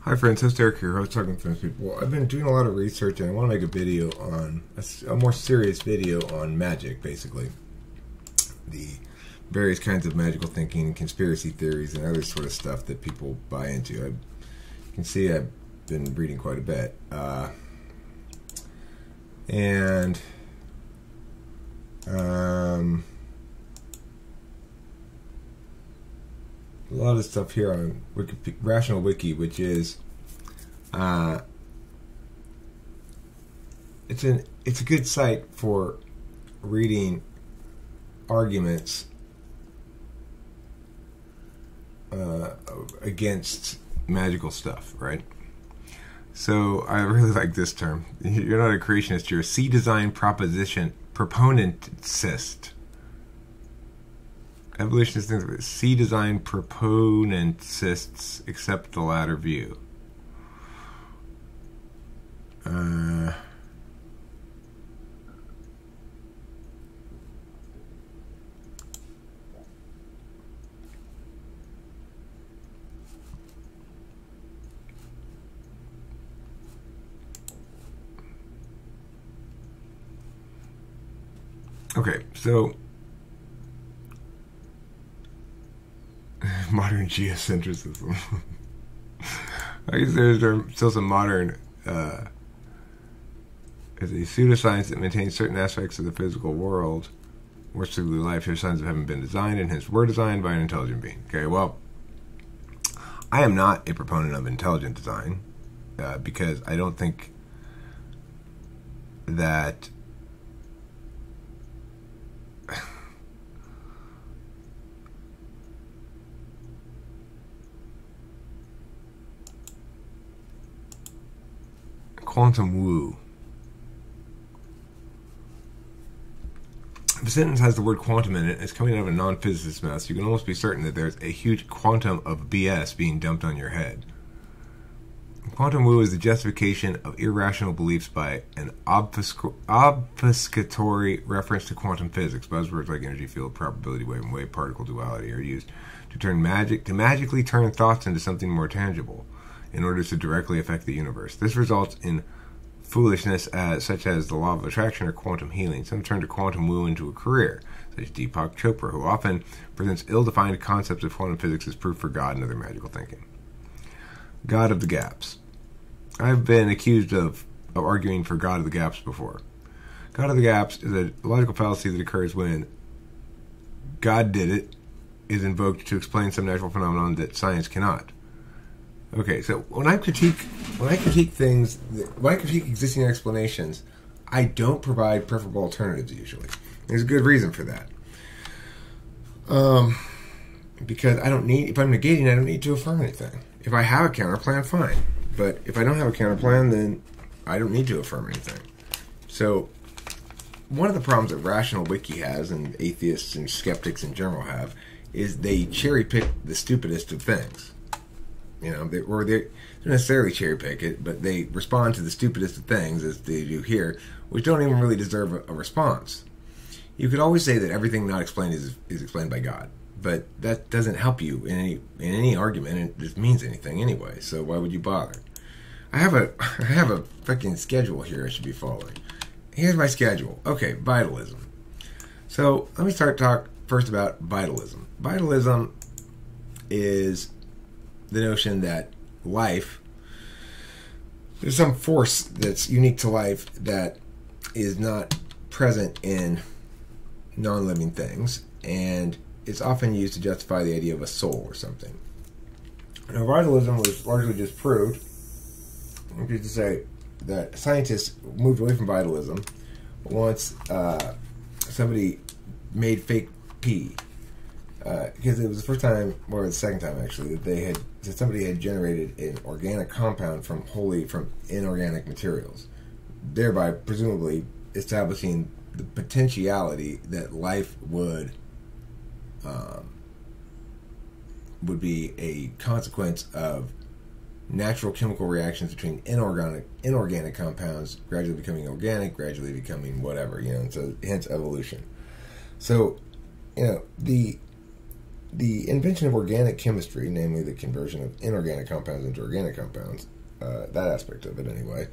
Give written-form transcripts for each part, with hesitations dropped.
Hi friends, host Eric here, host Talking Films People. Well, I've been doing a lot of research and I want to make a video on, a more serious video on magic, basically. The various kinds of magical thinking, conspiracy theories, and other sort of stuff that people buy into. You can see I've been reading quite a bit. A lot of stuff here on Rational Wiki, which is it's a good site for reading arguments against magical stuff, right? So I really like this term. You're not a creationist, you're a C-design proponentist. Evolutionists think that C-design proponentists accept the latter view. Okay, so modern geocentrism. I guess there's still some modern is a pseudoscience that maintains certain aspects of the physical world, more specifically life, here signs of having been designed, and hence were designed by an intelligent being. Okay, well, I am not a proponent of intelligent design because I don't think that quantum woo. If a sentence has the word quantum in it, it's coming out of a non-physicist's mouth, so you can almost be certain that there's a huge quantum of BS being dumped on your head. Quantum woo is the justification of irrational beliefs by an obfuscatory reference to quantum physics. Buzzwords like energy field, probability wave, and wave particle duality are used to magically turn thoughts into something more tangible in order to directly affect the universe. This results in foolishness such as the law of attraction or quantum healing. Some turn to quantum woo into a career, such as Deepak Chopra, who often presents ill-defined concepts of quantum physics as proof for God and other magical thinking. God of the gaps. I've been accused of arguing for God of the gaps before. God of the gaps is a logical fallacy that occurs when God did it is invoked to explain some natural phenomenon that science cannot. Okay, so when I critique things, when I critique existing explanations, I don't provide preferable alternatives usually. There's a good reason for that. Because I don't need, if I'm negating, I don't need to affirm anything. If I have a counterplan, fine. But if I don't have a counterplan, then I don't need to affirm anything. So one of the problems that Rational Wiki has, and atheists and skeptics in general have, is they cherry pick the stupidest of things. You know, they don't necessarily cherry pick it, but they respond to the stupidest of things, as they do here, which don't even really deserve a response. You could always say that everything not explained is explained by God, but that doesn't help you in any argument, and it just means anything anyway. So why would you bother? I have a freaking schedule here I should be following. Here's my schedule. Okay, vitalism. So let me talk first about vitalism. Vitalism is the notion that life, there's some force that's unique to life that is not present in non-living things, and it's often used to justify the idea of a soul or something. Now, vitalism was largely disproved, which is to say that scientists moved away from vitalism once somebody made fake pee. Because it was the first time, or the second time actually, that somebody had generated an organic compound from inorganic materials, thereby presumably establishing the potentiality that life would be a consequence of natural chemical reactions between inorganic compounds, gradually becoming organic, gradually becoming whatever, and so hence evolution. So, the invention of organic chemistry, namely the conversion of inorganic compounds into organic compounds, that aspect of it anyway,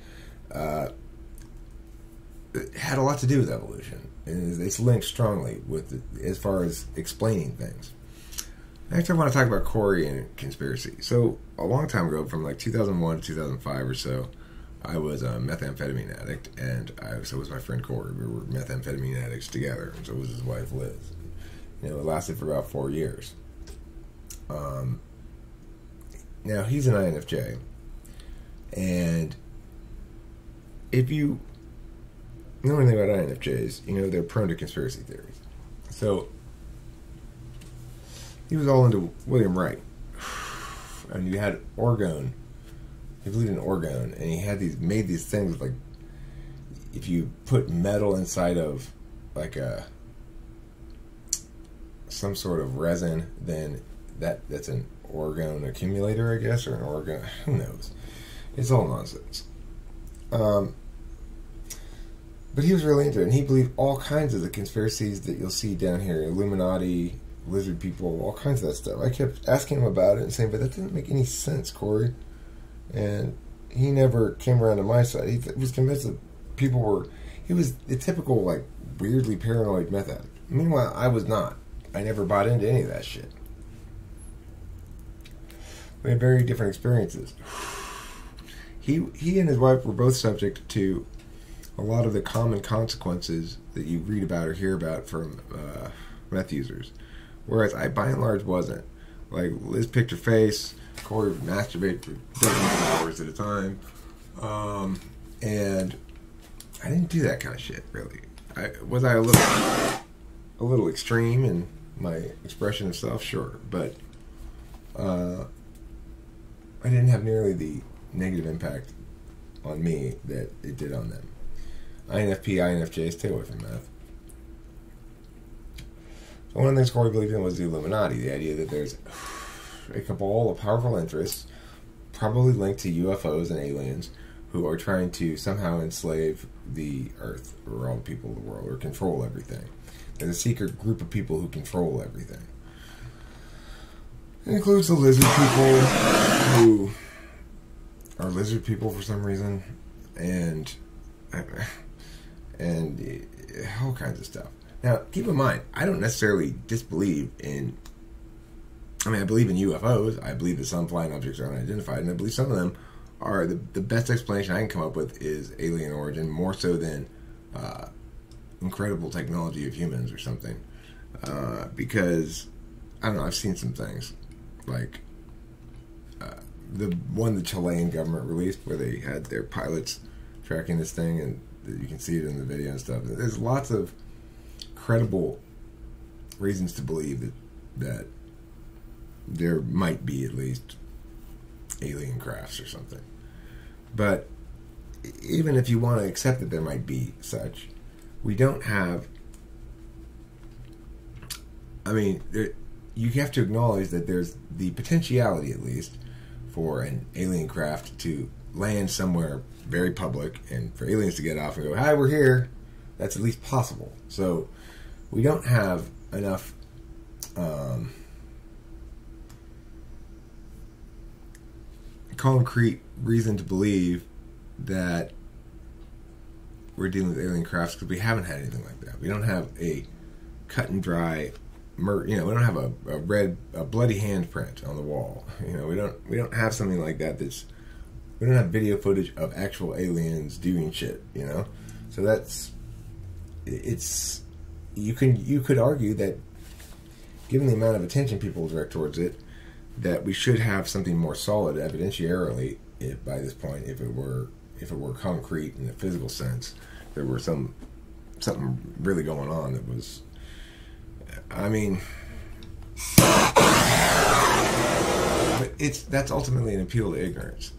it had a lot to do with evolution, and it's linked strongly with as far as explaining things. Next, I want to talk about Corey and conspiracy. So, a long time ago, from like 2001 to 2005 or so, I was a methamphetamine addict, and so was my friend Corey. We were methamphetamine addicts together, and so was his wife Liz. It lasted for about 4 years. Now, he's an INFJ, and if you know anything about INFJs, they're prone to conspiracy theories. So, he was all into William Wright. And you had orgone. He believed in orgone, and he had made these things like, if you put metal inside of like some sort of resin, then that's an orgone accumulator, I guess, or an orgone. Who knows? It's all nonsense. But he was really into it, and he believed all kinds of the conspiracies that you'll see down here: Illuminati, lizard people, all kinds of that stuff. I kept asking him about it and saying, but that didn't make any sense, Corey. And he never came around to my side. He was convinced that people were... He was the typical, like, weirdly paranoid meth addict. Meanwhile, I was not. I never bought into any of that shit. We had very different experiences. He and his wife were both subject to a lot of the common consequences that you read about or hear about from meth users. Whereas I, by and large, wasn't. Like, Liz picked her face, Corey would masturbate for dozens of hours at a time, and I didn't do that kind of shit, really. Was I a little extreme in my expression of self? Sure, but I didn't have nearly the negative impact on me that it did on them. INFP, INFJ, stay away from meth. So one of the things Corey believed in was the Illuminati, the idea that there's a cabal of powerful interests, probably linked to UFOs and aliens, who are trying to somehow enslave the Earth, or all the people of the world, or control everything. There's a secret group of people who control everything. It includes the lizard people, who are lizard people for some reason, and all kinds of stuff. Now, keep in mind, I don't necessarily disbelieve in... I mean, I believe in UFOs. I believe that some flying objects are unidentified, and I believe some of them are... The best explanation I can come up with is alien origin, more so than incredible technology of humans or something. Because, I don't know, I've seen some things. Like, the one the Chilean government released, where they had their pilots tracking this thing, and you can see it in the video and stuff. There's lots of credible reasons to believe that there might be at least alien crafts or something. But even if you want to accept that there might be such, we don't have... I mean, you have to acknowledge that there's the potentiality, at least, for an alien craft to land somewhere very public, and for aliens to get off and go, "Hi, we're here." That's at least possible. So we don't have enough concrete reason to believe that we're dealing with alien crafts, because we haven't had anything like that. We don't have a cut and dry we don't have a bloody handprint on the wall. We don't have something like that. We don't have video footage of actual aliens doing shit. So you could argue that, given the amount of attention people direct towards it, that we should have something more solid evidentiarily by this point, if it were concrete in a physical sense. There were something really going on that was... I mean, but that's ultimately an appeal to ignorance.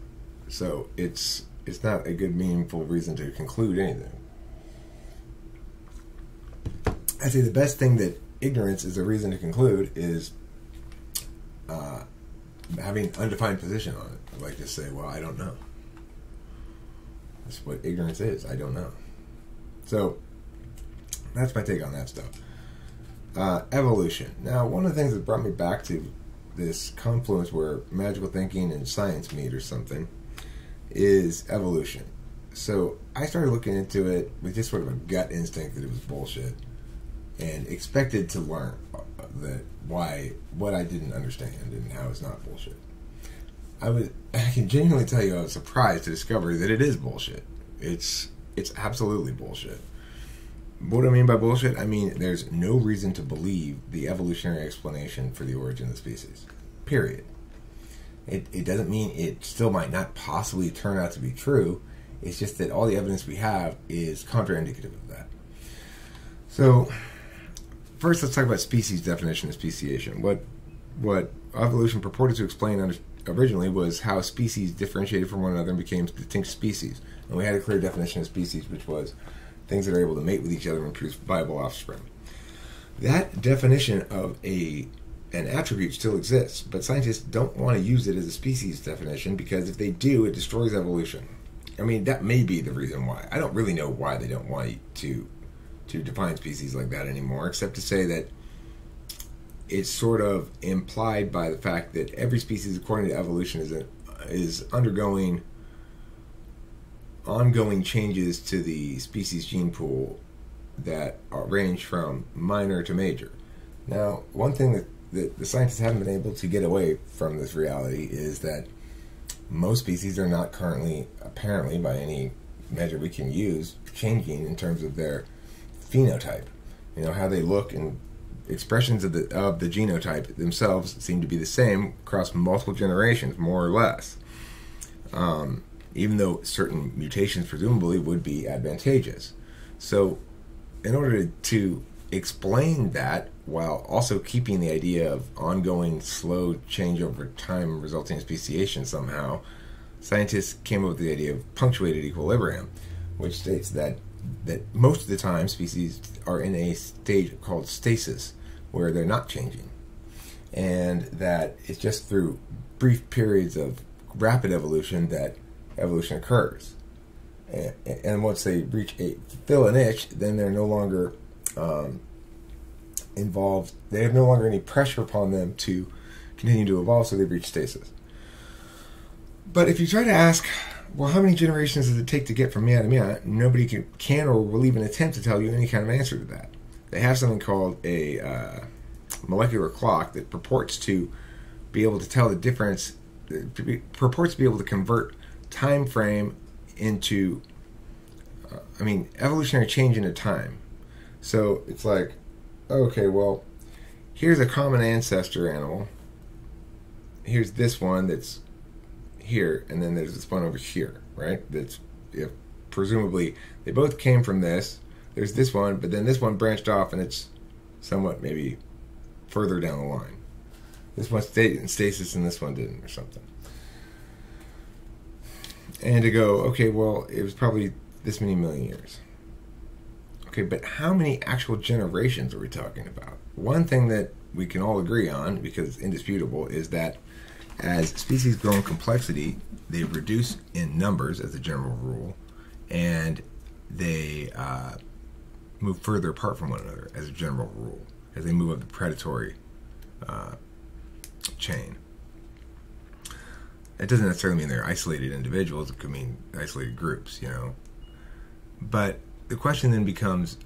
So it's not a good, meaningful reason to conclude anything. I say the best thing that ignorance is a reason to conclude is having undefined position on it. I'd like to say, well, I don't know. That's what ignorance is. I don't know. So that's my take on that stuff. Evolution. Now, one of the things that brought me back to this confluence where magical thinking and science meet or something is evolution. So I started looking into it with just sort of a gut instinct that it was bullshit, and expected to learn what I didn't understand and how it's not bullshit. I can genuinely tell you I was surprised to discover that it is bullshit. It's absolutely bullshit. What do I mean by bullshit? I mean there's no reason to believe the evolutionary explanation for the origin of the species. Period. It doesn't mean it still might not possibly turn out to be true. It's just that all the evidence we have is contraindicative of that. So, first let's talk about species definition and speciation. What evolution purported to explain originally was how species differentiated from one another and became distinct species. And we had a clear definition of species, which was things that are able to mate with each other and produce viable offspring. That definition of an attribute still exists, but scientists don't want to use it as a species definition because if they do, it destroys evolution. I mean, that may be the reason why. I don't really know why they don't want to define species like that anymore, except to say that it's sort of implied by the fact that every species, according to evolution, is undergoing ongoing changes to the species gene pool that range from minor to major. Now, one thing that the scientists haven't been able to get away from this reality is that most species are not currently, apparently by any measure we can use, changing in terms of their phenotype. You know, how they look, and expressions of the genotype themselves seem to be the same across multiple generations, more or less. Even though certain mutations presumably would be advantageous. So, in order to explain that while also keeping the idea of ongoing slow change over time resulting in speciation somehow, scientists came up with the idea of punctuated equilibrium, which states that most of the time species are in a state called stasis, where they're not changing, and that it's just through brief periods of rapid evolution that evolution occurs. And once they fill a niche, then they're no longer involved. They have no longer any pressure upon them to continue to evolve, so they reach stasis. But if you try to ask, well, how many generations does it take to get from meow to meow? Nobody can or will even attempt to tell you any kind of answer to that. They have something called a molecular clock that purports to be able to tell the difference, purports to be able to convert time frame into, evolutionary change into time. So it's like, okay, well, here's a common ancestor animal. Here's this one that's here, and then there's this one over here, right? That's presumably they both came from this. There's this one, but then this one branched off, and it's somewhat maybe further down the line. This one stayed in stasis, and this one didn't, or something. And to go, okay, well, it was probably this many million years. Okay, but how many actual generations are we talking about? One thing that we can all agree on, because it's indisputable, is that as species grow in complexity, they reduce in numbers as a general rule, and they move further apart from one another as a general rule, as they move up the predatory chain. It doesn't necessarily mean they're isolated individuals. It could mean isolated groups, But the question then becomes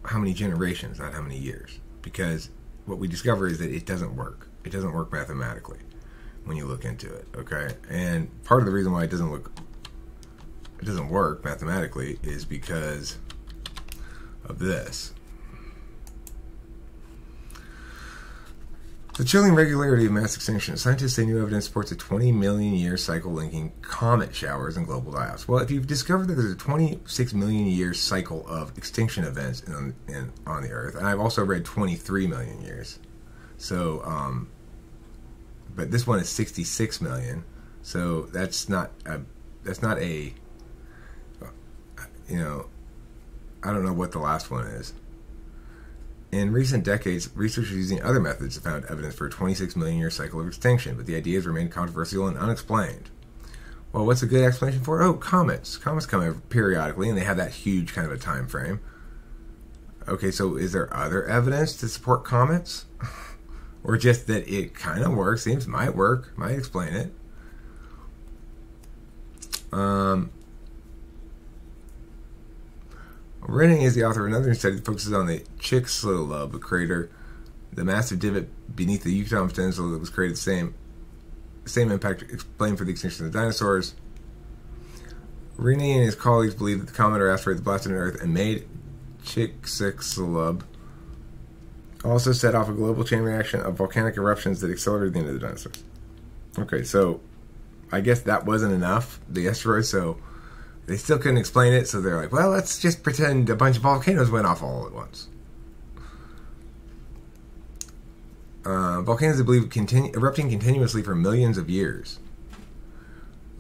how many generations, not how many years. Because what we discover is that it doesn't work. It doesn't work mathematically when you look into it, okay? And part of the reason why it doesn't work mathematically is because of this. The chilling regularity of mass extinction. Scientists say new evidence supports a 20 million year cycle linking comet showers and global die-offs. Well, if you've discovered that there's a 26 million year cycle of extinction events on the Earth, and I've also read 23 million years, so but this one is 66 million, so that's not a I don't know what the last one is. In recent decades, researchers using other methods have found evidence for a 26 million year cycle of extinction, but the ideas remain controversial and unexplained. Well, what's a good explanation for it? Oh, comets. Comets come periodically, and they have that huge kind of a time frame. Okay, so is there other evidence to support comets? Or just that it kind of works, seems might work, might explain it. Renning is the author of another study that focuses on the Chicxulub crater, the massive divot beneath the Yucatan Peninsula that was created the same impact explained for the extinction of the dinosaurs. Rennie and his colleagues believe that the comet or asteroid that blasted on Earth and made Chicxulub also set off a global chain reaction of volcanic eruptions that accelerated the end of the dinosaurs. Okay, so I guess that wasn't enough, the asteroid, so they still couldn't explain it, so they're like, well, let's just pretend a bunch of volcanoes went off all at once. Volcanoes are believed erupting continuously for millions of years,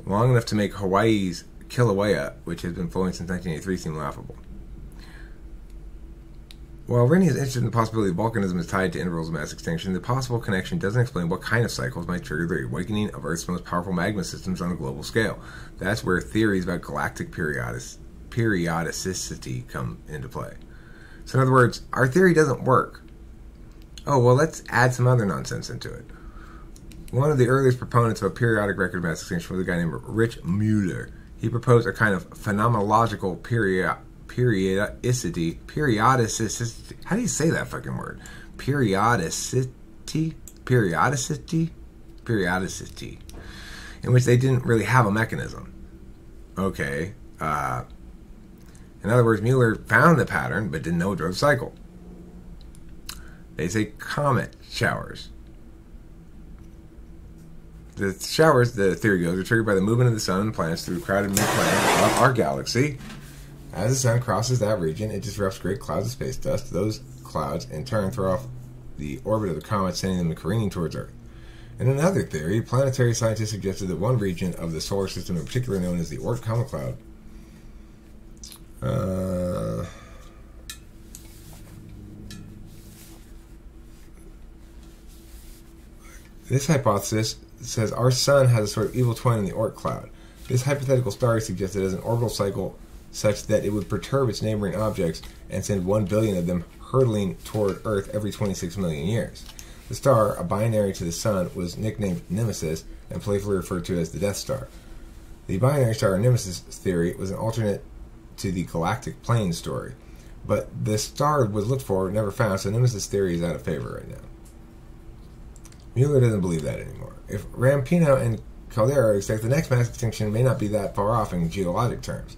long enough to make Hawaii's Kilauea, which has been flowing since 1983, seem laughable. While Rennie is interested in the possibility that volcanism is tied to intervals of mass extinction, the possible connection doesn't explain what kind of cycles might trigger the awakening of Earth's most powerful magma systems on a global scale. That's where theories about galactic periodicity come into play. So in other words, our theory doesn't work. Oh, well, let's add some other nonsense into it. One of the earliest proponents of a periodic record of mass extinction was a guy named Rich Mueller. He proposed a kind of phenomenological periodicity. How do you say that fucking word? Periodicity, in which they didn't really have a mechanism. Okay. In other words, Mueller found the pattern, but didn't know it drove the cycle. They say comet showers. The showers, the theory goes, are triggered by the movement of the sun and planets through crowded mid-plane of our galaxy. As the sun crosses that region, it disrupts great clouds of space dust. Those clouds, in turn, throw off the orbit of the comet, sending them careening towards Earth. In another theory, planetary scientists suggested that one region of the solar system, in particular known as the Oort comet cloud, this hypothesis says our sun has a sort of evil twin in the Oort cloud. This hypothetical star is suggested as an orbital cycle such that it would perturb its neighboring objects and send 1 billion of them hurtling toward Earth every 26 million years. The star, a binary to the sun, was nicknamed Nemesis and playfully referred to as the Death Star. The binary star Nemesis theory was an alternate to the galactic plane story, but the star was looked for but never found, so Nemesis theory is out of favor right now. Mueller doesn't believe that anymore. If Rampino and Caldera expect the next mass extinction may not be that far off in geologic terms.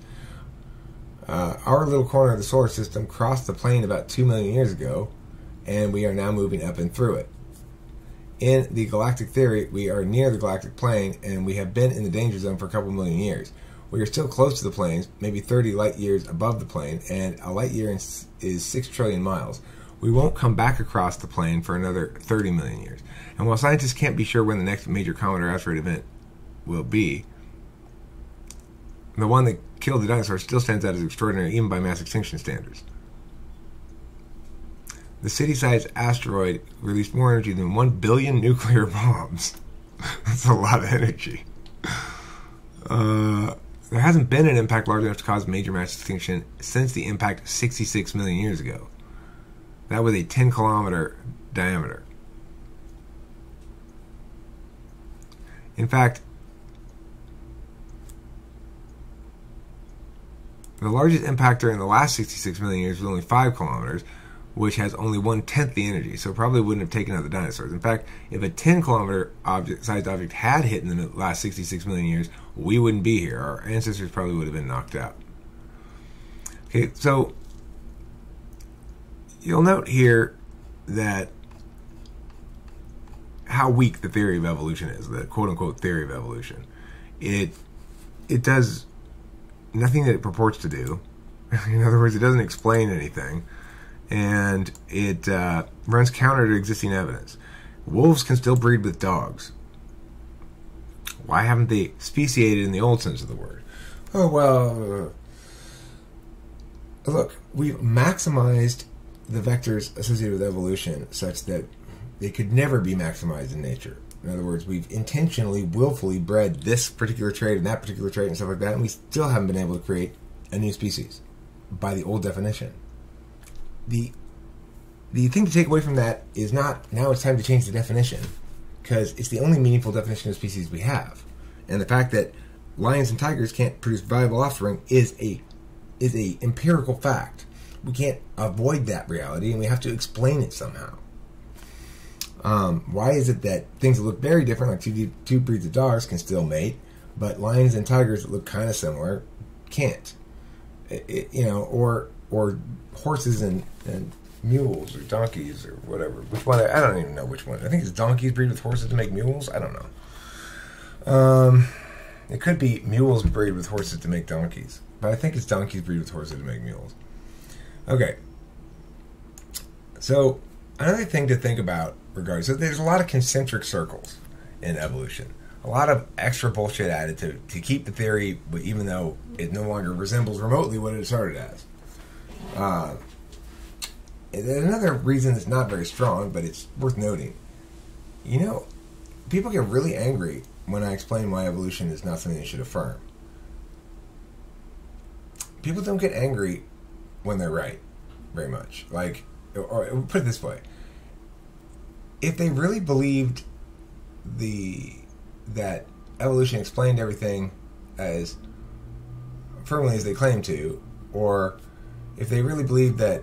Our little corner of the solar system crossed the plane about 2 million years ago, and we are now moving up and through it. In the galactic theory, we are near the galactic plane, and we have been in the danger zone for a couple million years. We are still close to the planes, maybe 30 light years above the plane, and a light year is 6 trillion miles. We won't come back across the plane for another 30 million years. And while scientists can't be sure when the next major comet or asteroid event will be, the one that killed the dinosaurs still stands out as extraordinary even by mass extinction standards. The city-sized asteroid released more energy than 1 billion nuclear bombs. That's a lot of energy. There hasn't been an impact large enough to cause major mass extinction since the impact 66 million years ago. That was a 10-kilometer diameter. In fact, the largest impactor in the last 66 million years was only 5 kilometers, which has only 1/10 the energy, so it probably wouldn't have taken out the dinosaurs. In fact, if a 10-kilometer sized object had hit in the last 66 million years, we wouldn't be here. Our ancestors probably would have been knocked out. Okay, so you'll note here that how weak the theory of evolution is, the quote-unquote theory of evolution. It does nothing that it purports to do. In other words, it doesn't explain anything. And it runs counter to existing evidence. Wolves can still breed with dogs. Why haven't they speciated in the old sense of the word? Oh, well, look, we've maximized the vectors associated with evolution such that they could never be maximized in nature. In other words, we've intentionally, willfully bred this particular trait and that particular trait and stuff like that, and we still haven't been able to create a new species by the old definition. the thing to take away from that is not now it's time to change the definition, because it's the only meaningful definition of species we have, and the fact that lions and tigers can't produce viable offspring is a empirical fact. We can't avoid that reality, and we have to explain it somehow. Why is it that things that look very different, like two breeds of dogs, can still mate, but lions and tigers that look kind of similar can't? Or horses and mules or donkeys or whatever. Which one? I don't even know which one. I think it's donkeys breed with horses to make mules. I don't know. It could be mules breed with horses to make donkeys, but I think it's donkeys breed with horses to make mules. Okay. So another thing to think about regarding, so there's a lot of concentric circles in evolution. A lot of extra bullshit added to keep the theory, but even though it no longer resembles remotely what it started as. Another reason that's not very strong, but it's worth noting. People get really angry when I explain why evolution is not something they should affirm. People don't get angry when they're right, very much. Or put it this way. If they really believed that evolution explained everything as firmly as they claim to, or if they really believed that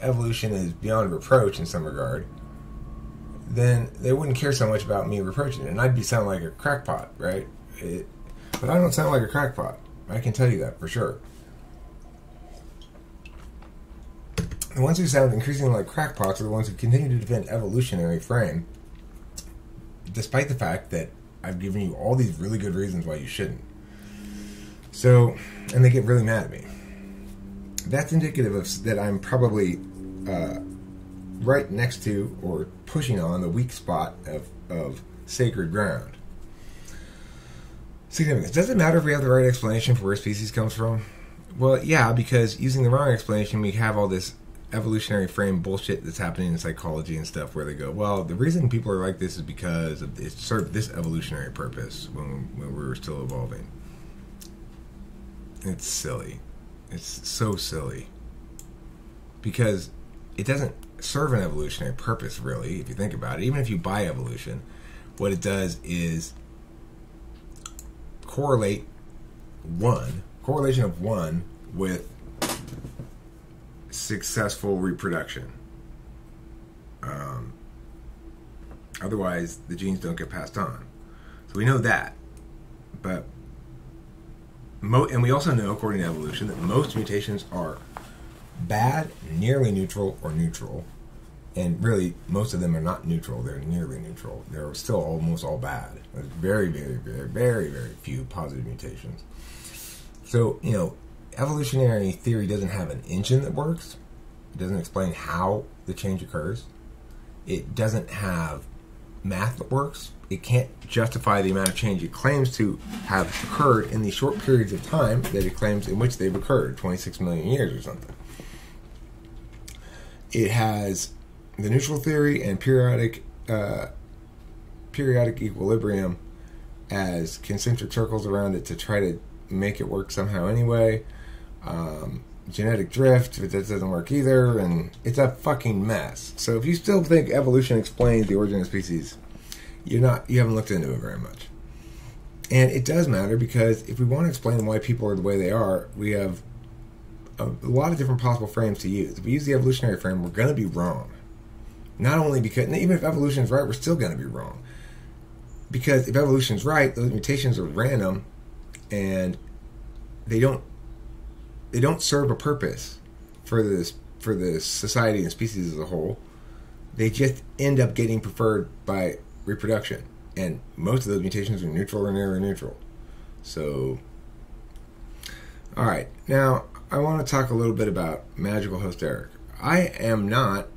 evolution is beyond reproach in some regard, then they wouldn't care so much about me reproaching it, and I'd be sounding like a crackpot, right? But I don't sound like a crackpot. I can tell you that for sure. The ones who sound increasingly like crackpots are the ones who continue to defend evolutionary frame, despite the fact that I've given you all these really good reasons why you shouldn't. So, and they get really mad at me. That's indicative of that I'm probably right next to or pushing on the weak spot of sacred ground. Significance. Does it matter if we have the right explanation for where species comes from? Well, yeah, because using the wrong explanation, we have all this evolutionary frame bullshit that's happening in psychology and stuff where they go, well, the reason people are like this is because it served this evolutionary purpose when we were still evolving. It's silly. It's so silly. Because it doesn't serve an evolutionary purpose, really, if you think about it. Even if you buy evolution, what it does is correlation of one with successful reproduction. Otherwise, the genes don't get passed on. So we know that. But and we also know, according to evolution, that most mutations are bad, nearly neutral, or neutral. And really, most of them are not neutral. They're nearly neutral. They're still almost all bad. There's very, very, very, very, very few positive mutations. So, evolutionary theory doesn't have an engine that works. It doesn't explain how the change occurs. It doesn't have math that works. It can't justify the amount of change it claims to have occurred in the short periods of time that it claims in which they've occurred, 26 million years or something. It has the neutral theory and periodic equilibrium as concentric circles around it to try to make it work somehow anyway. Genetic drift, that doesn't work either, and it's a fucking mess. So if you still think evolution explains the origin of species, you haven't looked into it very much. And it does matter, because if we want to explain why people are the way they are, we have a lot of different possible frames to use. If we use the evolutionary frame, we're going to be wrong. Not only because, even if evolution is right, we're still going to be wrong. Because if evolution is right, those mutations are random, and they don't serve a purpose for the society and species as a whole. They just end up getting preferred by reproduction, and most of those mutations are neutral or nearly neutral. So, all right, now I want to talk a little bit about magical host Eric. I am not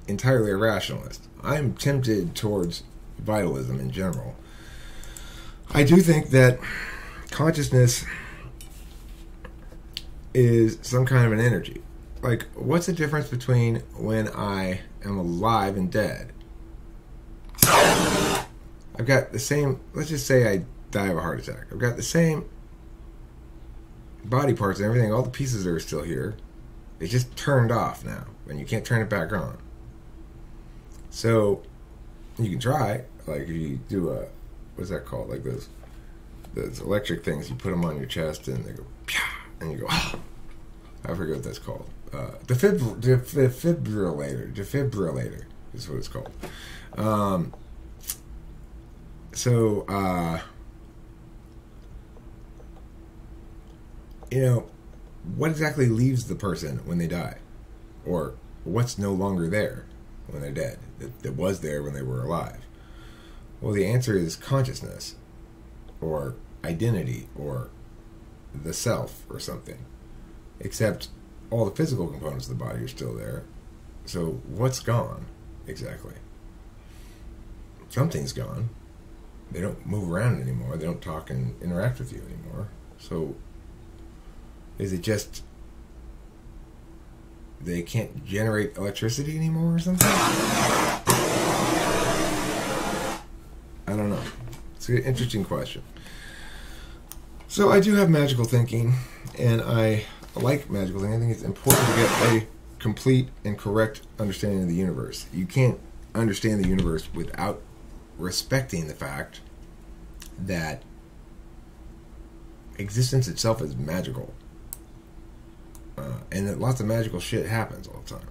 entirely a rationalist. I'm tempted towards vitalism in general. I do think that consciousness is some kind of an energy. Like, what's the difference between when I am alive and dead? I've got the same, let's just say I die of a heart attack. I've got the same body parts and everything, all the pieces are still here, It's just turned off now, and you can't turn it back on. So you can try, like if you do a, what's that called? Like those electric things, you put them on your chest and they go, and you go, oh. I forget what that's called. Defibrillator is what it's called. You know, what exactly leaves the person when they die? Or what's no longer there when they're dead that was there when they were alive? Well, the answer is consciousness, or identity, or the self, or something. Except all the physical components of the body are still there. So what's gone, exactly? Something's gone. They don't move around anymore. They don't talk and interact with you anymore. So is it just they can't generate electricity anymore or something? I don't know. It's an interesting question. So I do have magical thinking, and I like magical thinking. I think it's important to get a complete and correct understanding of the universe. You can't understand the universe without respecting the fact that existence itself is magical. And that lots of magical shit happens all the time.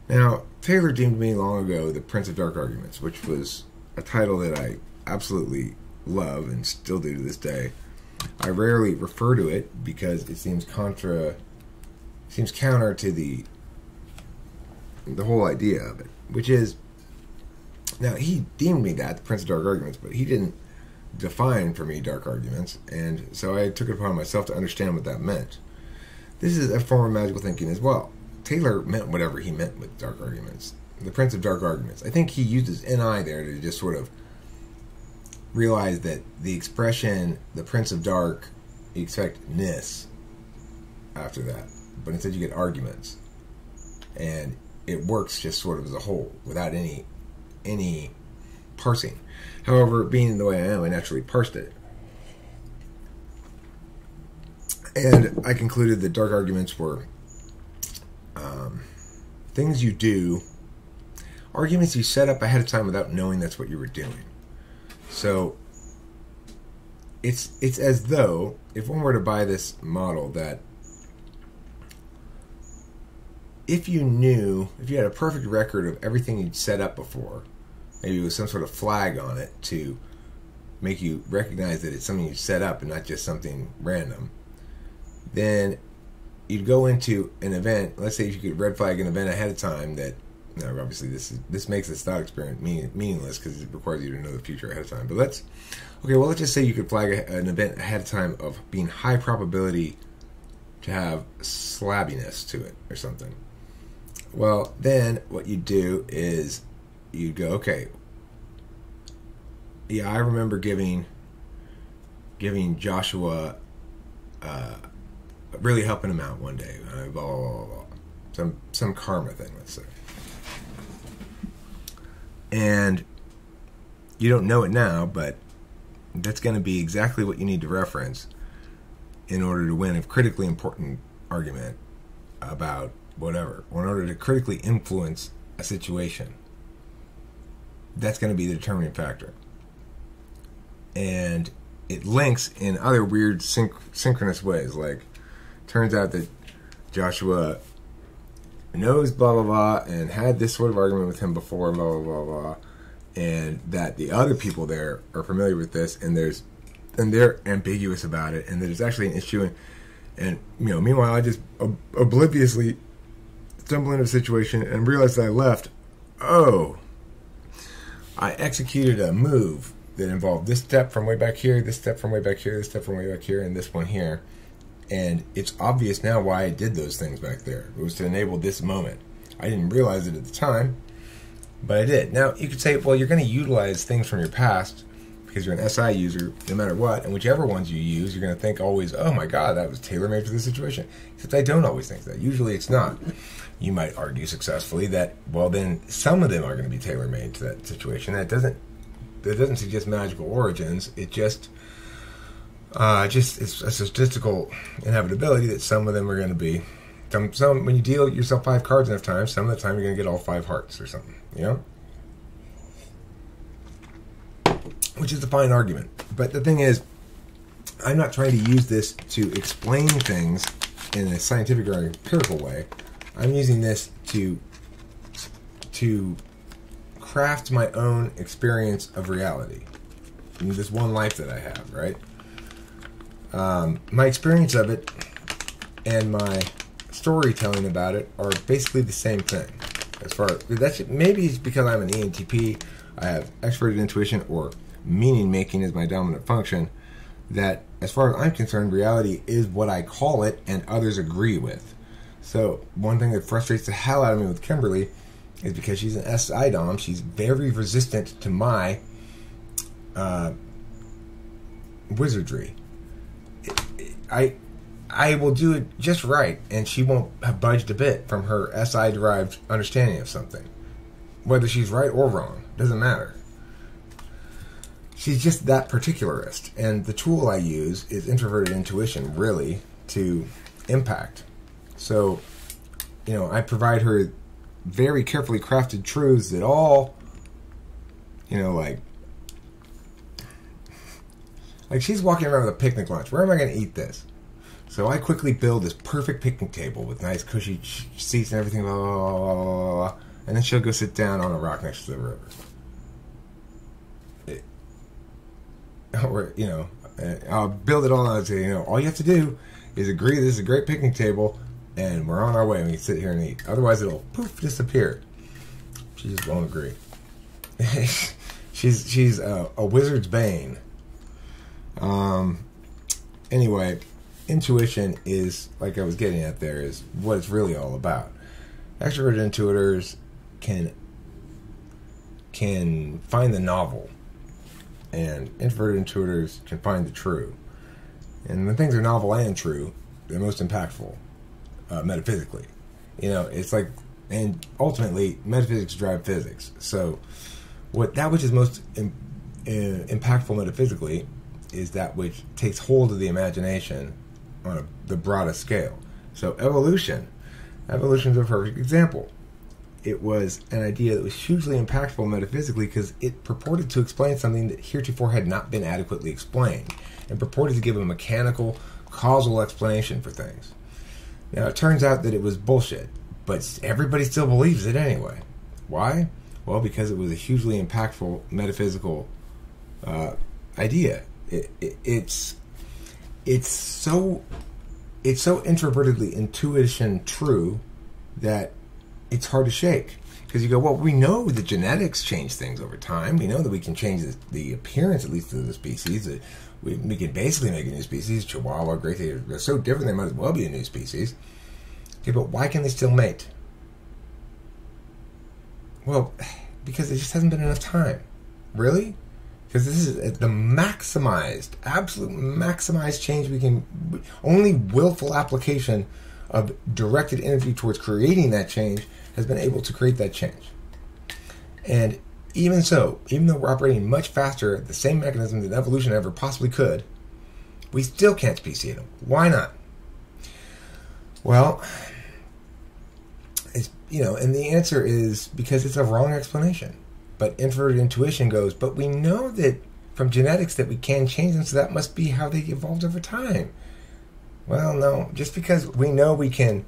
Now, Taylor deemed me long ago the Prince of Dark Arguments, which was a title that I absolutely love and still do to this day. I rarely refer to it because it seems counter to the whole idea of it, which is, now he deemed me that, the Prince of Dark Arguments, but he didn't define for me dark arguments, and so I took it upon myself to understand what that meant. This is a form of magical thinking as well. Taylor meant whatever he meant with dark arguments. The Prince of Dark Arguments. I think he uses NI there to just sort of realize that the expression, the Prince of Dark, you expect ness after that. But instead you get arguments. And it works just sort of as a whole, without any parsing. However, being the way I am, I naturally parsed it. And I concluded that dark arguments were things you do, arguments you set up ahead of time without knowing that's what you were doing. So it's as though, if one were to buy this model, that if you had a perfect record of everything you'd set up before, maybe with some sort of flag on it to make you recognize that it's something you set up and not just something random, then you'd go into an event. Let's say if you could red flag an event ahead of time that, now obviously this makes this thought experiment meaningless because it requires you to know the future ahead of time. But let's just say you could flag an event ahead of time of being high probability to have slabbiness to it or something. Well, then what you do is you go, okay, yeah, I remember giving Joshua, really helping him out one day, blah, blah, blah, blah. Some karma thing, let's say. And you don't know it now, but that's going to be exactly what you need to reference in order to win a critically important argument about whatever, or in order to critically influence a situation. That's going to be the determining factor. And it links in other weird synchronous ways. Like, turns out that Joshua knows blah blah blah and had this sort of argument with him before, blah blah blah blah, and that the other people there are familiar with this, and they're ambiguous about it, and there's actually an issue, and meanwhile I just obliviously stumble into a situation and realize that I left. Oh, I executed a move that involved this step from way back here, this step from way back here, this step from way back here, and this one here. And it's obvious now why I did those things back there. It was to enable this moment. I didn't realize it at the time, but I did. Now, you could say, well, you're going to utilize things from your past because you're an SI user no matter what, and whichever ones you use, you're going to think always, oh my God, that was tailor-made for this situation. Except I don't always think that. Usually it's not. You might argue successfully that, well, then some of them are going to be tailor-made to that situation. That doesn't suggest magical origins. It just it's a statistical inevitability that some of them are going to be Some when you deal yourself 5 cards enough times, some of the time you're going to get all 5 hearts or something, you know? Which is a fine argument. But the thing is, I'm not trying to use this to explain things in a scientific or empirical way. I'm using this to craft my own experience of reality in this one life that I have, right? My experience of it and my storytelling about it are basically the same thing. As far as maybe it's because I'm an ENTP, I have extroverted intuition, or meaning making is my dominant function, that as far as I'm concerned, reality is what I call it and others agree with. So one thing that frustrates the hell out of me with Kimberly is because she's an SI dom, she's very resistant to my wizardry. I will do it just right, and she won't have budged a bit from her SI-derived understanding of something. Whether she's right or wrong, doesn't matter. She's just that particularist, and the tool I use is introverted intuition, really, to impact. So, you know, I provide her very carefully crafted truths that all, you know, like she's walking around with a picnic lunch. Where am I going to eat this? So I quickly build this perfect picnic table with nice cushy seats and everything, blah, blah, blah, blah, blah, and then she'll go sit down on a rock next to the river. Or, you know, I'll build it all out and say, you know, all you have to do is agree this is a great picnic table and we're on our way and we can sit here and eat. Otherwise it'll poof disappear. She just won't agree. she's a wizard's bane. Anyway, intuition is, like I was getting at there, is what it's really all about. Extroverted intuitors can find the novel, and introverted intuitors can find the true. And when things are novel and true, they're most impactful, metaphysically. You know, it's like, and ultimately, metaphysics drive physics. So, that which is most impactful metaphysically is that which takes hold of the imagination on the broadest scale. So evolution is a perfect example. It was an idea that was hugely impactful metaphysically because it purported to explain something that heretofore had not been adequately explained, and purported to give a mechanical, causal explanation for things. Now, it turns out that it was bullshit, but everybody still believes it anyway. Why? Well, because it was a hugely impactful metaphysical idea. It's so introvertedly intuition true that it's hard to shake. Because you go, well, we know that genetics change things over time. We know that we can change the appearance, at least, of the species. That we can basically make a new species. Chihuahua, Great Dane, they're so different they might as well be a new species. Okay, but why can they still mate? Well, because there just hasn't been enough time. Really? Because this is the maximized, absolute maximized change we can, only willful application of directed energy towards creating that change has been able to create that change. And even so, even though we're operating much faster at the same mechanism that evolution ever possibly could, we still can't speciate them. Why not? Well, it's, you know, and the answer is because it's a wrong explanation. But introverted intuition goes, but we know that from genetics that we can change them, so that must be how they evolved over time. Well, no, just because we know we can,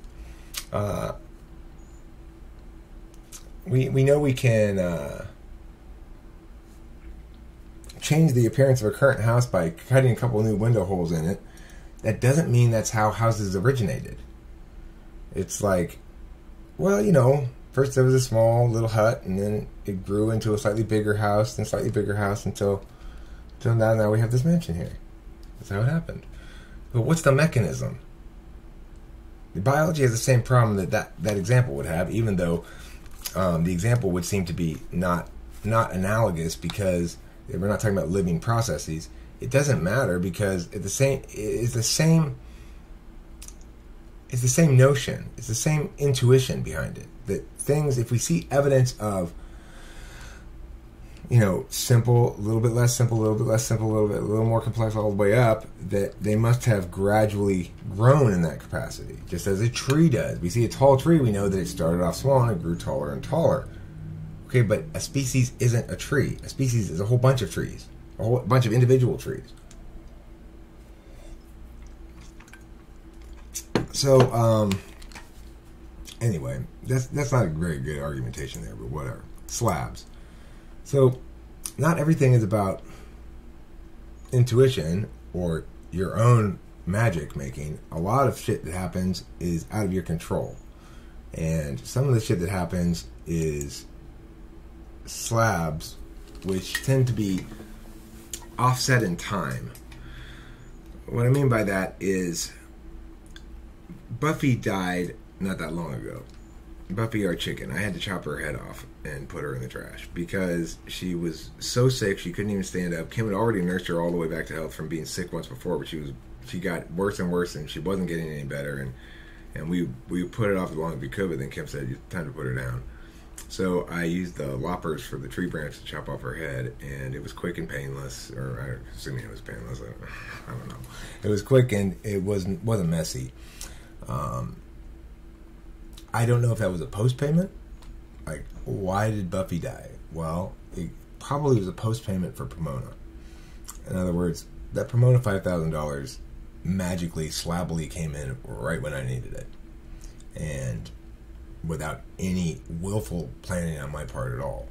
we know we can change the appearance of a current house by cutting a couple of new window holes in it, that doesn't mean that's how houses originated. It's like, well, you know, first there was a small little hut, and then it grew into a slightly bigger house, and slightly bigger house, until now we have this mansion here. That's how it happened. But what's the mechanism? The biology has the same problem that example would have, even though the example would seem to be not analogous because we're not talking about living processes. It doesn't matter because it's the same notion. It's the same intuition behind it. That things, if we see evidence of, simple, a little bit less simple, a little bit less simple, a little more complex all the way up, that they must have gradually grown in that capacity, just as a tree does. We see a tall tree, we know that it started off small and it grew taller and taller. Okay, but a species isn't a tree. A species is a whole bunch of trees, a whole bunch of individual trees. So, anyway, that's not a very good argumentation there, but whatever. Slabs. So, not everything is about intuition or your own magic making. A lot of shit that happens is out of your control. And some of the shit that happens is slabs, which tend to be offset in time. What I mean by that is Buffy died not that long ago. Buffy, our chicken. I had to chop her head off and put her in the trash because she was so sick she couldn't even stand up. Kim had already nursed her all the way back to health from being sick once before, but she got worse and worse and she wasn't getting any better, and we put it off as long as we could, but then Kim said, "It's time to put her down." So I used the loppers for the tree branch to chop off her head, and it was quick and painless, or I'm assuming it was painless. I don't know. It was quick and it wasn't messy. I don't know if that was a post payment. Like, why did Buffy die? Well, it probably was a post payment for Pomona. In other words, that Pomona $5,000 magically, slabbily came in right when I needed it, and without any willful planning on my part at all.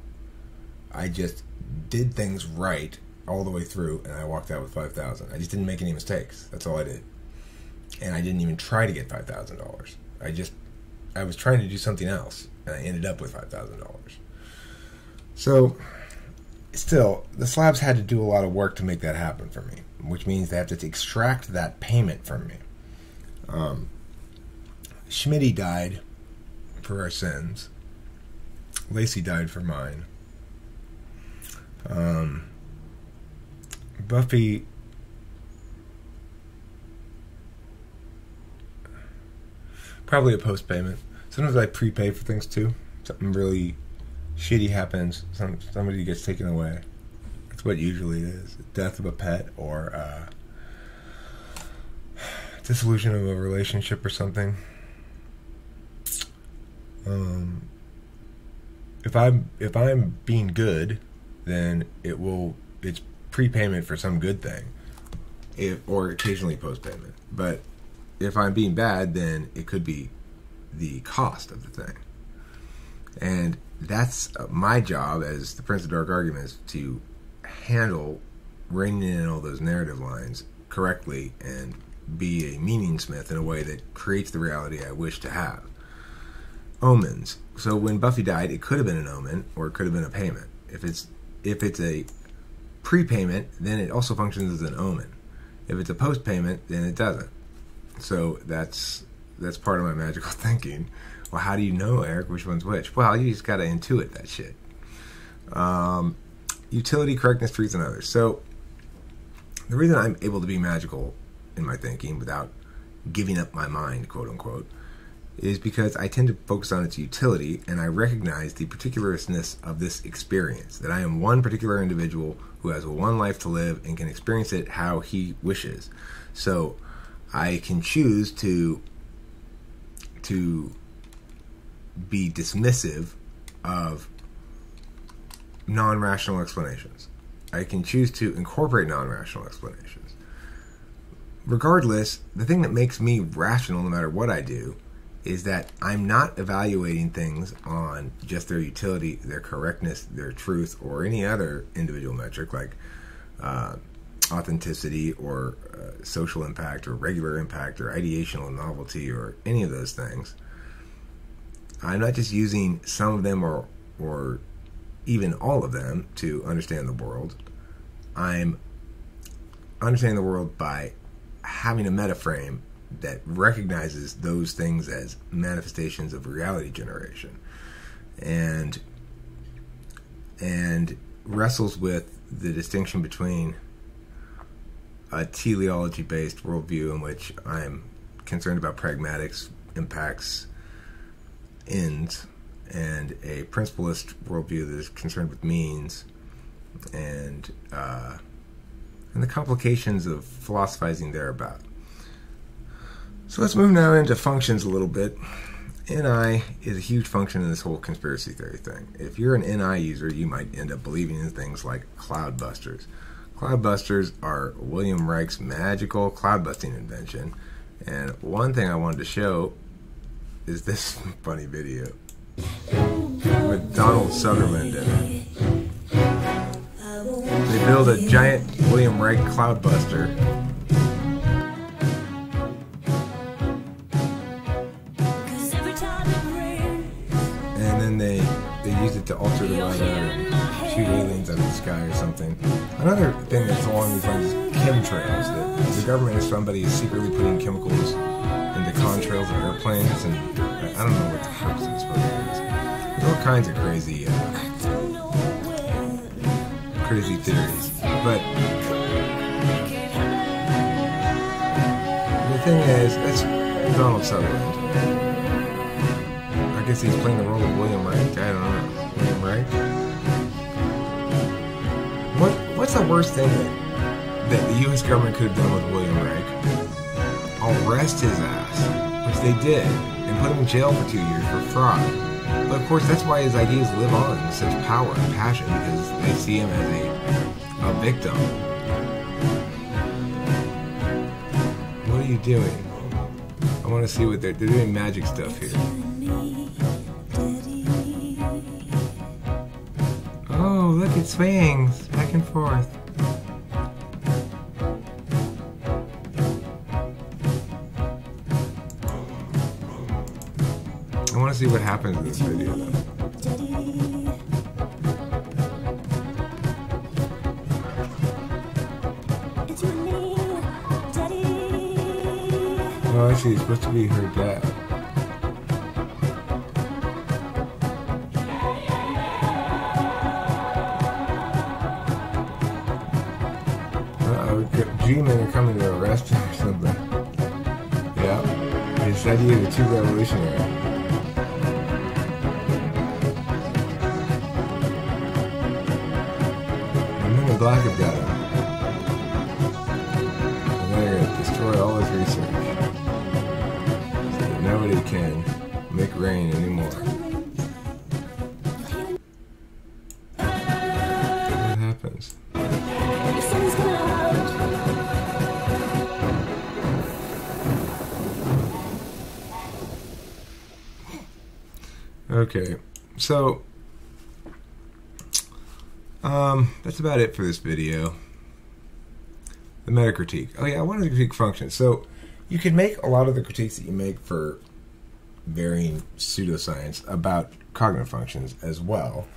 I just did things right all the way through, and I walked out with $5,000. I just didn't make any mistakes. That's all I did. And I didn't even try to get $5,000. I was trying to do something else, and I ended up with $5,000. So, still, the slabs had to do a lot of work to make that happen for me, which means they have to extract that payment from me. Schmitty died for our sins. Lacey died for mine. Buffy probably a post payment. Sometimes I prepay for things too. Something really shitty happens. Somebody gets taken away. That's what usually it is. Death of a pet or dissolution of a relationship or something. If I'm being good, then it's prepayment for some good thing, or occasionally post payment. But if I'm being bad, then it could be the cost of the thing. And that's my job as the Prince of Dark Arguments, to handle reining in all those narrative lines correctly and be a meaning smith in a way that creates the reality I wish to have. Omens. So when Buffy died, it could have been an omen, or it could have been a payment. If it's a prepayment, then it also functions as an omen. If it's a post payment, then it doesn't. So that's part of my magical thinking. Well, how do you know, Eric, which one's which? Well, you just gotta intuit that shit. Utility, correctness, truth, and others. So the reason I'm able to be magical in my thinking without giving up my mind, quote unquote, is because I tend to focus on its utility, and I recognize the particularness of this experience, that I am one particular individual who has one life to live and can experience it how he wishes. So I can choose to be dismissive of non-rational explanations. I can choose to incorporate non-rational explanations. Regardless, the thing that makes me rational no matter what I do is that I'm not evaluating things on just their utility, their correctness, their truth, or any other individual metric like authenticity or social impact or regular impact or ideational novelty or any of those things. I'm not just using some of them or even all of them to understand the world. I'm understanding the world by having a metaframe that recognizes those things as manifestations of reality generation and wrestles with the distinction between a teleology-based worldview in which I'm concerned about pragmatics, impacts, ends, and a principlist worldview that is concerned with means and the complications of philosophizing thereabout. So let's move now into functions a little bit. NI is a huge function in this whole conspiracy theory thing. If you're an NI user, you might end up believing in things like cloudbusters. Cloudbusters are William Reich's magical cloud-busting invention. And one thing I wanted to show is this funny video with Donald Sutherland in it. They build a giant William Reich cloudbuster. And then they use it to alter the weather and shoot aliens out of the sky or something. Another thing that's along these lines is chemtrails. That the government is somebody is secretly putting chemicals into contrails of airplanes, and I don't know what the purpose of this program is. There's all kinds of crazy theories. But the thing is, that's Donald Sutherland. I guess he's playing the role of William Reich. I don't know. William Reich? What's the worst thing that the U.S. government could have done with William Reich? Arrest his ass, which they did, and put him in jail for 2 years for fraud. But of course, that's why his ideas live on with such power and passion, because they see him as a victim. What are you doing? I want to see what they're doing magic stuff here. Oh, look, it swings back and forth. I want to see what happens in this video, though. Oh, actually, it's supposed to be her dad. G-men are coming to arrest him or something. Yeah, his ideas are too revolutionary. And then the black have got him. And they're going to destroy all his research. So that nobody can make rain anymore. What happens? Okay, so that's about it for this video. The meta critique. Oh yeah, I wanted to critique functions. So you can make a lot of the critiques that you make for varying pseudoscience about cognitive functions as well.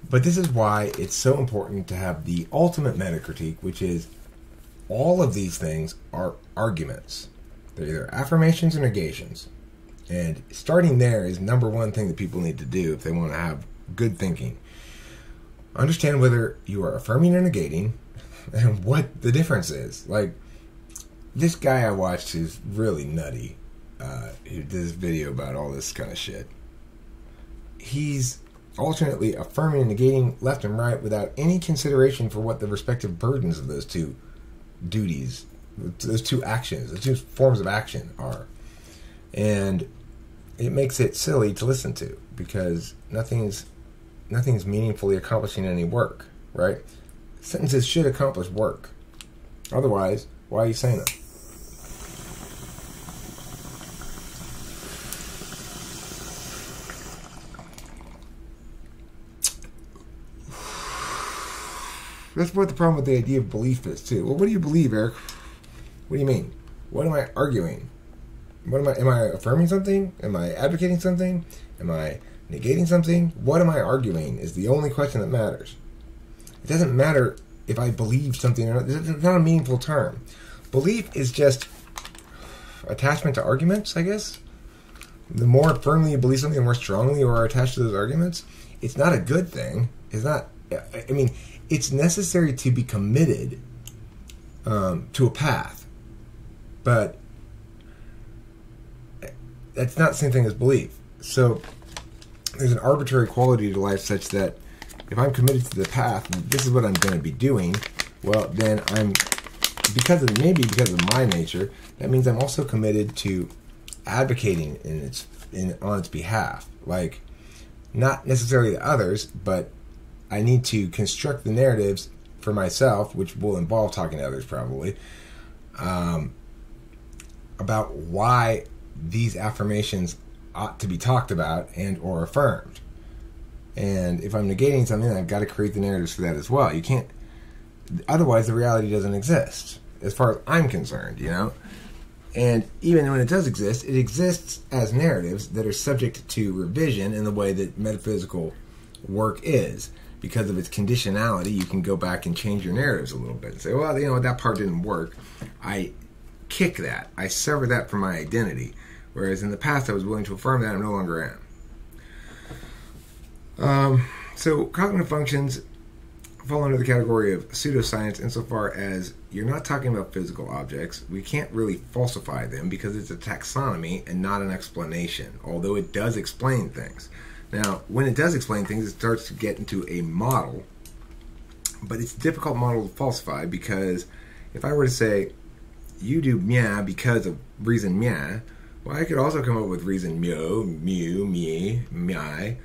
But this is why it's so important to have the ultimate meta critique, which is all of these things are arguments. They're either affirmations or negations. And starting there is number one thing that people need to do if they want to have good thinking. Understand whether you are affirming or negating and what the difference is. Like, this guy I watched who's really nutty, who did this video about all this kind of shit. He's alternately affirming and negating left and right without any consideration for what the respective burdens of those two duties, those two actions, those two forms of action are. And it makes it silly to listen to because nothing's meaningfully accomplishing any work, right? Sentences should accomplish work. Otherwise, why are you saying them? That's what the problem with the idea of belief is, too. Well, what do you believe, Eric? What do you mean? What am I arguing? Am I affirming something? Am I advocating something? Am I negating something? What am I arguing is the only question that matters. It doesn't matter if I believe something or not. It's not a meaningful term. Belief is just attachment to arguments, I guess. The more firmly you believe something, the more strongly you are attached to those arguments. It's not a good thing. It's not, I mean, it's necessary to be committed to a path. But that's not the same thing as belief. So there's an arbitrary quality to life such that if I'm committed to the path, this is what I'm going to be doing. Well, then because of my nature, that means I'm also committed to advocating on its behalf. Like, not necessarily to others, but I need to construct the narratives for myself, which will involve talking to others probably, about why these affirmations ought to be talked about and or affirmed. And if I'm negating something, I've got to create the narratives for that as well. You can't, otherwise the reality doesn't exist, as far as I'm concerned, you know? And even when it does exist, it exists as narratives that are subject to revision in the way that metaphysical work is. Because of its conditionality, you can go back and change your narratives a little bit and say, well, you know what, that part didn't work. I kick that. I sever that from my identity. Whereas in the past, I was willing to affirm that, I no longer am. So cognitive functions fall under the category of pseudoscience insofar as you're not talking about physical objects. We can't really falsify them because it's a taxonomy and not an explanation, although it does explain things. Now, when it does explain things, it starts to get into a model, but it's a difficult model to falsify because if I were to say, you do meh because of reason meh, well, I could also come up with reason mew, me, my,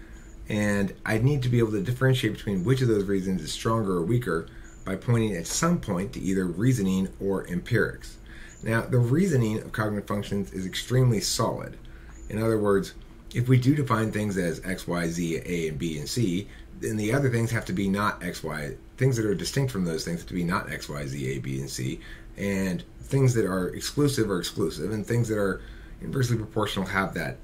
and I'd need to be able to differentiate between which of those reasons is stronger or weaker by pointing at some point to either reasoning or empirics. Now, the reasoning of cognitive functions is extremely solid. In other words, if we do define things as X, Y, Z, A, and B, and C, then the other things have to be not X, Y. Things that are distinct from those things have to be not X, Y, Z, A, B, and C. And things that are exclusive are exclusive. And things that are inversely proportional have that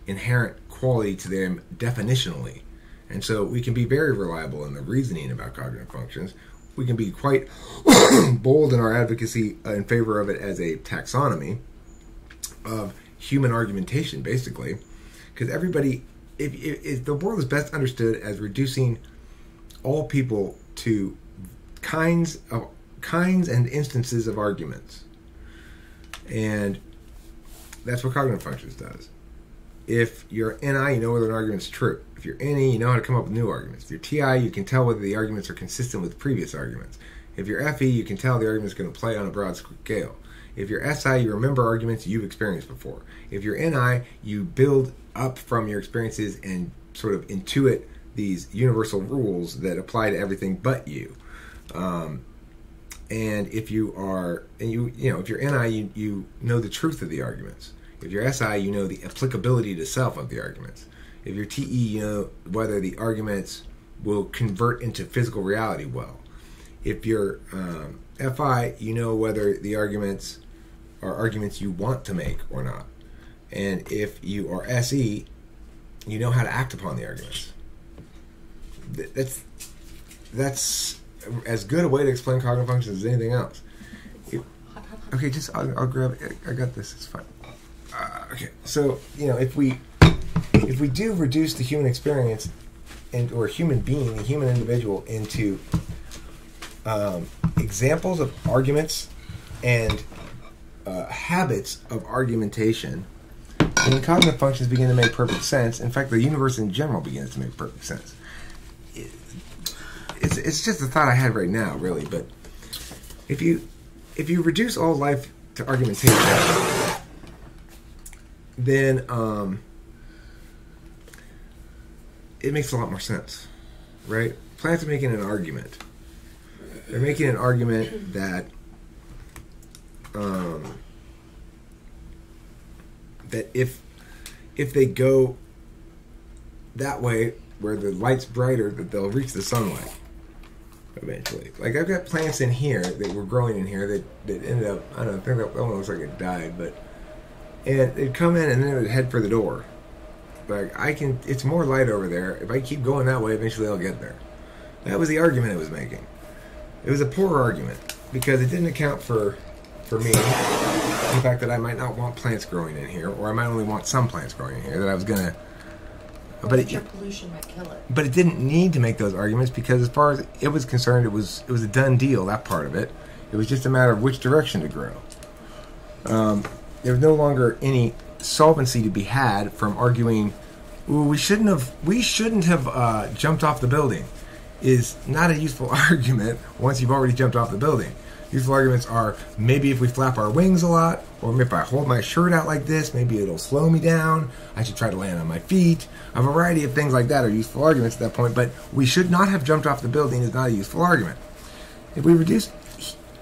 inherent quality to them definitionally. And so we can be very reliable in the reasoning about cognitive functions. We can be quite bold in our advocacy in favor of it as a taxonomy of human argumentation, basically. Because everybody, if the world is best understood as reducing all people to kinds and instances of arguments. And that's what cognitive functions does. If you're NI, you know whether an argument's true. If you're NE, you know how to come up with new arguments. If you're TI, you can tell whether the arguments are consistent with previous arguments. If you're FE, you can tell the argument's going to play on a broad scale. If you're SI, you remember arguments you've experienced before. If you're NI, you build up from your experiences and sort of intuit these universal rules that apply to everything but you. And if you are, and if you're NI, you know the truth of the arguments. If you're SI, you know the applicability to self of the arguments. If you're TE, you know whether the arguments will convert into physical reality well. If you're FI, you know whether the arguments are arguments you want to make or not. And if you are SE, you know how to act upon the arguments. That's as good a way to explain cognitive functions as anything else. Okay, I'll grab it. I got this. It's fine. Okay, so if we do reduce the human experience or human being, a human individual, into examples of arguments and habits of argumentation, then cognitive functions begin to make perfect sense. In fact, the universe in general begins to make perfect sense. It's just a thought I had right now, really. But if you reduce all life to argumentation, then it makes a lot more sense, right? Plants are making an argument. They're making an argument that that if they go that way, where the light's brighter, that they'll reach the sunlight eventually. Like, I've got plants in here that were growing in here that ended up, I don't know, I think that one looks like it died, and they'd come in and then it would head for the door. Like, it's more light over there. If I keep going that way, eventually I'll get there. That was the argument it was making. It was a poor argument because it didn't account for me, the fact that I might not want plants growing in here, or I might only want some plants growing in here, that I was going to... But your pollution might kill it. But it didn't need to make those arguments because as far as it was concerned, it was a done deal, that part of it. It was just a matter of which direction to grow. There was no longer any solvency to be had from arguing, ooh, we shouldn't have jumped off the building. is not a useful argument once you've already jumped off the building. Useful arguments are maybe if we flap our wings a lot, or if I hold my shirt out like this, maybe it'll slow me down. I should try to land on my feet. A variety of things like that are useful arguments at that point, but we should not have jumped off the building is not a useful argument. If we reduce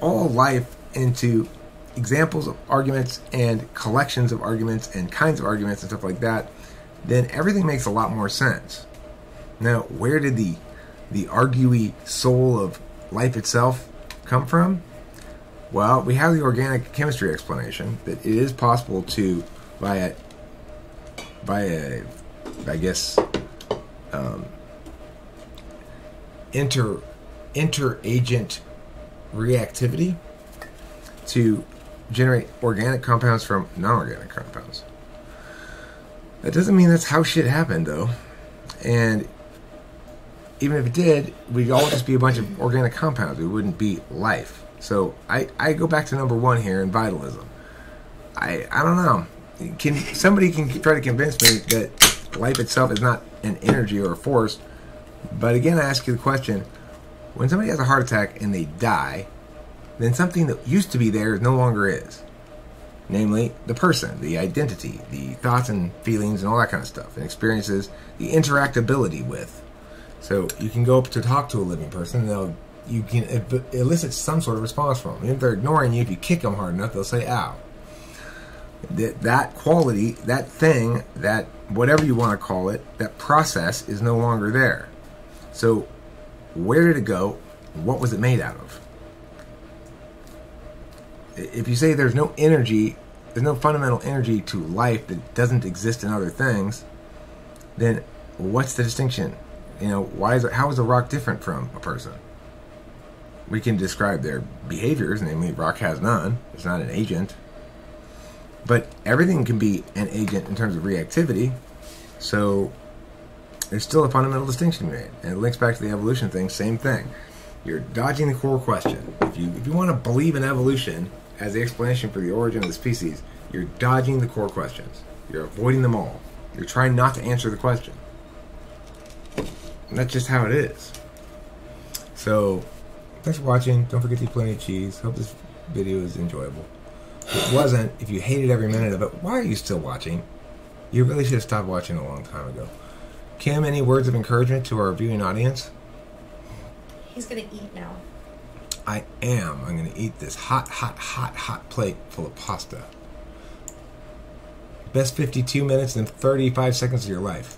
all life into examples of arguments and collections of arguments and kinds of arguments and stuff like that, then everything makes a lot more sense. Now, where did the arguey soul of life itself come from? Well, we have the organic chemistry explanation that it is possible to, by a I guess, interagent reactivity to generate organic compounds from non-organic compounds. That doesn't mean that's how shit happened, though. And even if it did, we'd all just be a bunch of organic compounds. We wouldn't be life. So I go back to number one here in vitalism. I don't know. Somebody can try to convince me that life itself is not an energy or a force. But again, I ask you the question, when somebody has a heart attack and they die, then something that used to be there no longer is. Namely, the person, the identity, the thoughts and feelings and all that kind of stuff, and experiences, the interactability with. So you can go up to talk to a living person, and you can elicit some sort of response from them. And if they're ignoring you, if you kick them hard enough, they'll say, ow. That quality, that thing, that whatever you want to call it, that process is no longer there. So where did it go? What was it made out of? If you say there's no energy, there's no fundamental energy to life that doesn't exist in other things, then what's the distinction? How is a rock different from a person? We can describe their behaviors, namely rock has none. It's not an agent. But everything can be an agent in terms of reactivity. So there's still a fundamental distinction made. And it links back to the evolution thing, same thing. You're dodging the core question. If you want to believe in evolution as the explanation for the origin of the species, you're dodging the core questions. You're avoiding them all. You're trying not to answer the question. And that's just how it is. So, thanks for watching. Don't forget to eat plenty of cheese. Hope this video is enjoyable. If it wasn't, if you hated every minute of it, why are you still watching? You really should have stopped watching a long time ago. Kim, any words of encouragement to our viewing audience? He's going to eat now. I am. I'm going to eat this hot plate full of pasta. Best 52 minutes and 35 seconds of your life.